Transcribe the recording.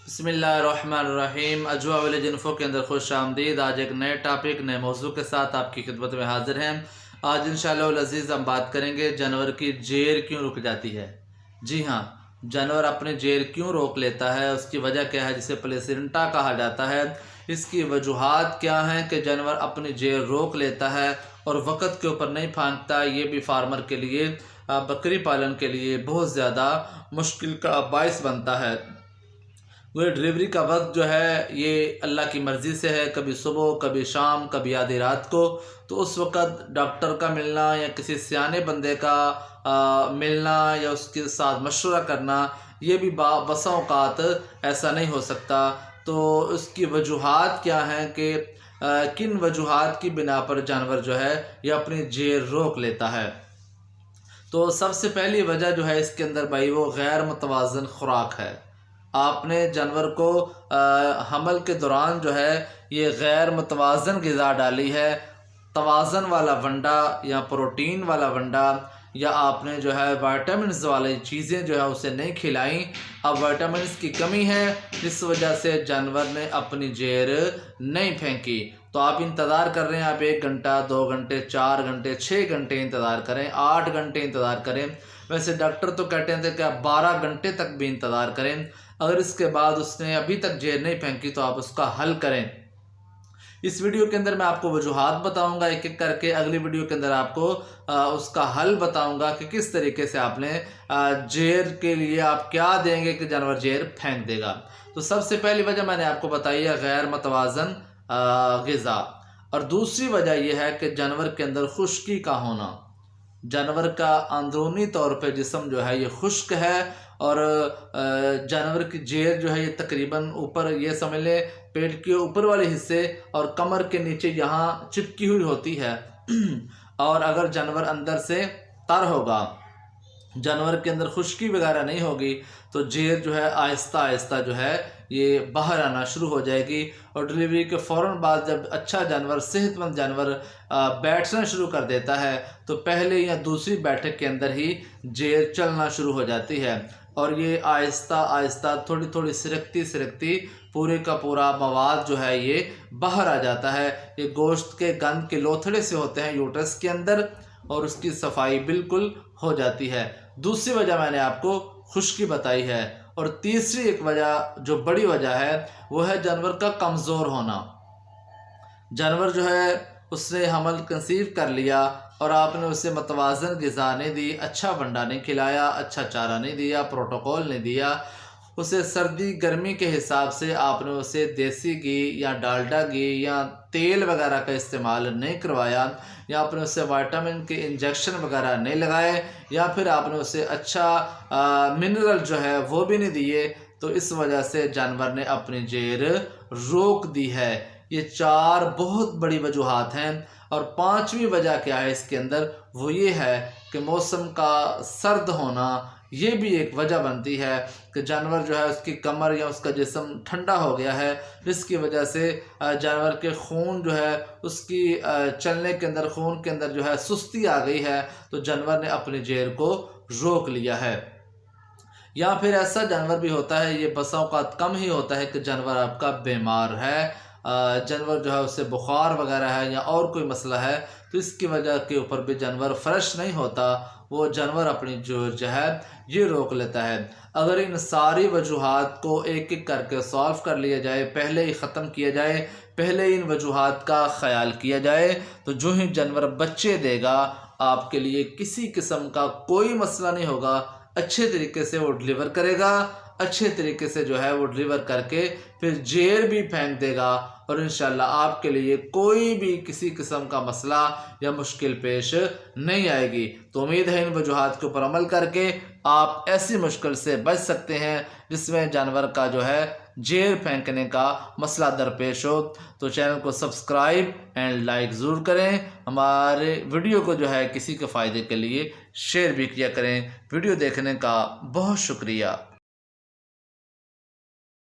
बिस्मिल्लाहिर्रहमानिर्रहीम। अजवा वाले जिन्फ़ो के अंदर खुश आमदीद। आज एक नए टॉपिक नए मौजू के साथ आपकी खिदमत में हाजिर हैं। आज इंशाअल्लाह अज़ीज़ हम बात करेंगे जानवर की जेर क्यों रुक जाती है। जी हाँ, जानवर अपनी जेर क्यों रोक लेता है, उसकी वजह क्या है, जिसे प्लेसेंटा कहा जाता है। इसकी वजूहात क्या हैं कि जानवर अपनी जेर रोक लेता है और वक़्त के ऊपर नहीं फांकता। ये भी फार्मर के लिए, बकरी पालन के लिए बहुत ज़्यादा मुश्किल का बायस बनता है। वह डिलीवरी का वक्त जो है ये अल्लाह की मर्ज़ी से है, कभी सुबह, कभी शाम, कभी आधी रात को। तो उस वक़्त डॉक्टर का मिलना या किसी सियाने बंदे का मिलना या उसके साथ मशवरा करना, ये भी बसा औक़ात ऐसा नहीं हो सकता। तो उसकी वजूहात क्या हैं कि किन वजूहात की बिना पर जानवर जो है ये अपनी जेर रोक लेता है। तो सबसे पहली वजह जो है इसके अंदर भाई वो गैर मुतवाज़न खुराक है। आपने जानवर को हमल के दौरान जो है ये गैर मुतवाज़न ग़िज़ा डाली है। तवाज़न वाला वंडा या प्रोटीन वाला वंडा या आपने जो है विटामिन्स वाली चीज़ें जो है उसे नहीं खिलाई। अब विटामिन्स की कमी है, इस वजह से जानवर ने अपनी जेर नहीं फेंकी। तो आप इंतज़ार कर रहे हैं, आप 1 घंटा, 2 घंटे, 4 घंटे, 6 घंटे इंतज़ार करें, 8 घंटे इंतज़ार करें। वैसे डॉक्टर तो कहते हैं कि आप 12 घंटे तक भी इंतज़ार करें। अगर इसके बाद उसने अभी तक जेर नहीं फेंकी तो आप उसका हल करें। इस वीडियो के अंदर मैं आपको वजूहात बताऊंगा एक एक करके। अगली वीडियो के अंदर आपको उसका हल बताऊंगा कि किस तरीके से आपने जेर के लिए आप क्या देंगे कि जानवर जेर फेंक देगा। तो सबसे पहली वजह मैंने आपको बताई है गैर मुतवाज़न ग़िज़ा। और दूसरी वजह यह है कि जानवर के अंदर खुश्की का होना। जानवर का अंदरूनी तौर पे जिस्म जो है ये खुश्क है और जानवर की जेर जो है ये तकरीबन ऊपर, ये समझ लें पेट के ऊपर वाले हिस्से और कमर के नीचे यहाँ चिपकी हुई होती है। और अगर जानवर अंदर से तर होगा, जानवर के अंदर खुश्की वगैरह नहीं होगी, तो जेर जो है आहिस्ता आहिस्ता जो है ये बाहर आना शुरू हो जाएगी। और डिलीवरी के फ़ौरन बाद जब अच्छा जानवर, सेहतमंद जानवर बैठना शुरू कर देता है तो पहले या दूसरी बैठक के अंदर ही जेर चलना शुरू हो जाती है। और ये आहिस्ता आहिस्ता थोड़ी थोड़ी सिरकती सिरकती पूरे का पूरा मवाद जो है ये बाहर आ जाता है। ये गोश्त के गंद के लोथड़े से होते हैं यूट्रस के अंदर और उसकी सफाई बिल्कुल हो जाती है। दूसरी वजह मैंने आपको खुश्की बताई है। और तीसरी एक वजह जो बड़ी वजह है वो है जानवर का कमज़ोर होना। जानवर जो है उसने हमल कंसीव कर लिया और आपने उसे मतवाज़न ग़िज़ा नहीं दी, अच्छा वंडा नहीं खिलाया, अच्छा चारा नहीं दिया, प्रोटोकॉल नहीं दिया, उसे सर्दी गर्मी के हिसाब से आपने उसे देसी घी या डालडा घी या तेल वगैरह का इस्तेमाल नहीं करवाया, या आपने उसे विटामिन के इंजेक्शन वगैरह नहीं लगाए, या फिर आपने उसे अच्छा मिनरल जो है वो भी नहीं दिए, तो इस वजह से जानवर ने अपनी जेर रोक दी है। ये 4 बहुत बड़ी वजूहात हैं। और 5वीं वजह क्या है इसके अंदर, वो ये है कि मौसम का सर्द होना, ये भी एक वजह बनती है कि जानवर जो है उसकी कमर या उसका जिस्म ठंडा हो गया है, जिसकी वजह से जानवर के खून जो है उसकी चलने के अंदर, खून के अंदर जो है सुस्ती आ गई है, तो जानवर ने अपनी जेर को रोक लिया है। या फिर ऐसा जानवर भी होता है, ये बसा औक़ात कम ही होता है कि जानवर आपका बीमार है, जानवर जो है उससे बुखार वगैरह है या और कोई मसला है, तो इसकी वजह के ऊपर भी जानवर फ्रेश नहीं होता, वो जानवर अपनी जो है ये रोक लेता है। अगर इन सारी वजूहात को एक एक करके सॉल्व कर लिया जाए, पहले ही ख़त्म किया जाए, पहले इन वजूहात का ख्याल किया जाए, तो जो ही जानवर बच्चे देगा आपके लिए किसी किस्म का कोई मसला नहीं होगा। अच्छे तरीके से वो डिलीवर करेगा, अच्छे तरीके से जो है वो डिलीवर करके फिर जेर भी फेंक देगा और इंशाल्लाह आपके लिए कोई भी किसी किस्म का मसला या मुश्किल पेश नहीं आएगी। तो उम्मीद है इन वजूहात के ऊपर अमल करके आप ऐसी मुश्किल से बच सकते हैं जिसमें जानवर का जो है जेर फेंकने का मसला दरपेश हो। तो चैनल को सब्सक्राइब एंड लाइक ज़रूर करें। हमारे वीडियो को जो है किसी के फ़ायदे के लिए शेयर भी किया करें। वीडियो देखने का बहुत शुक्रिया।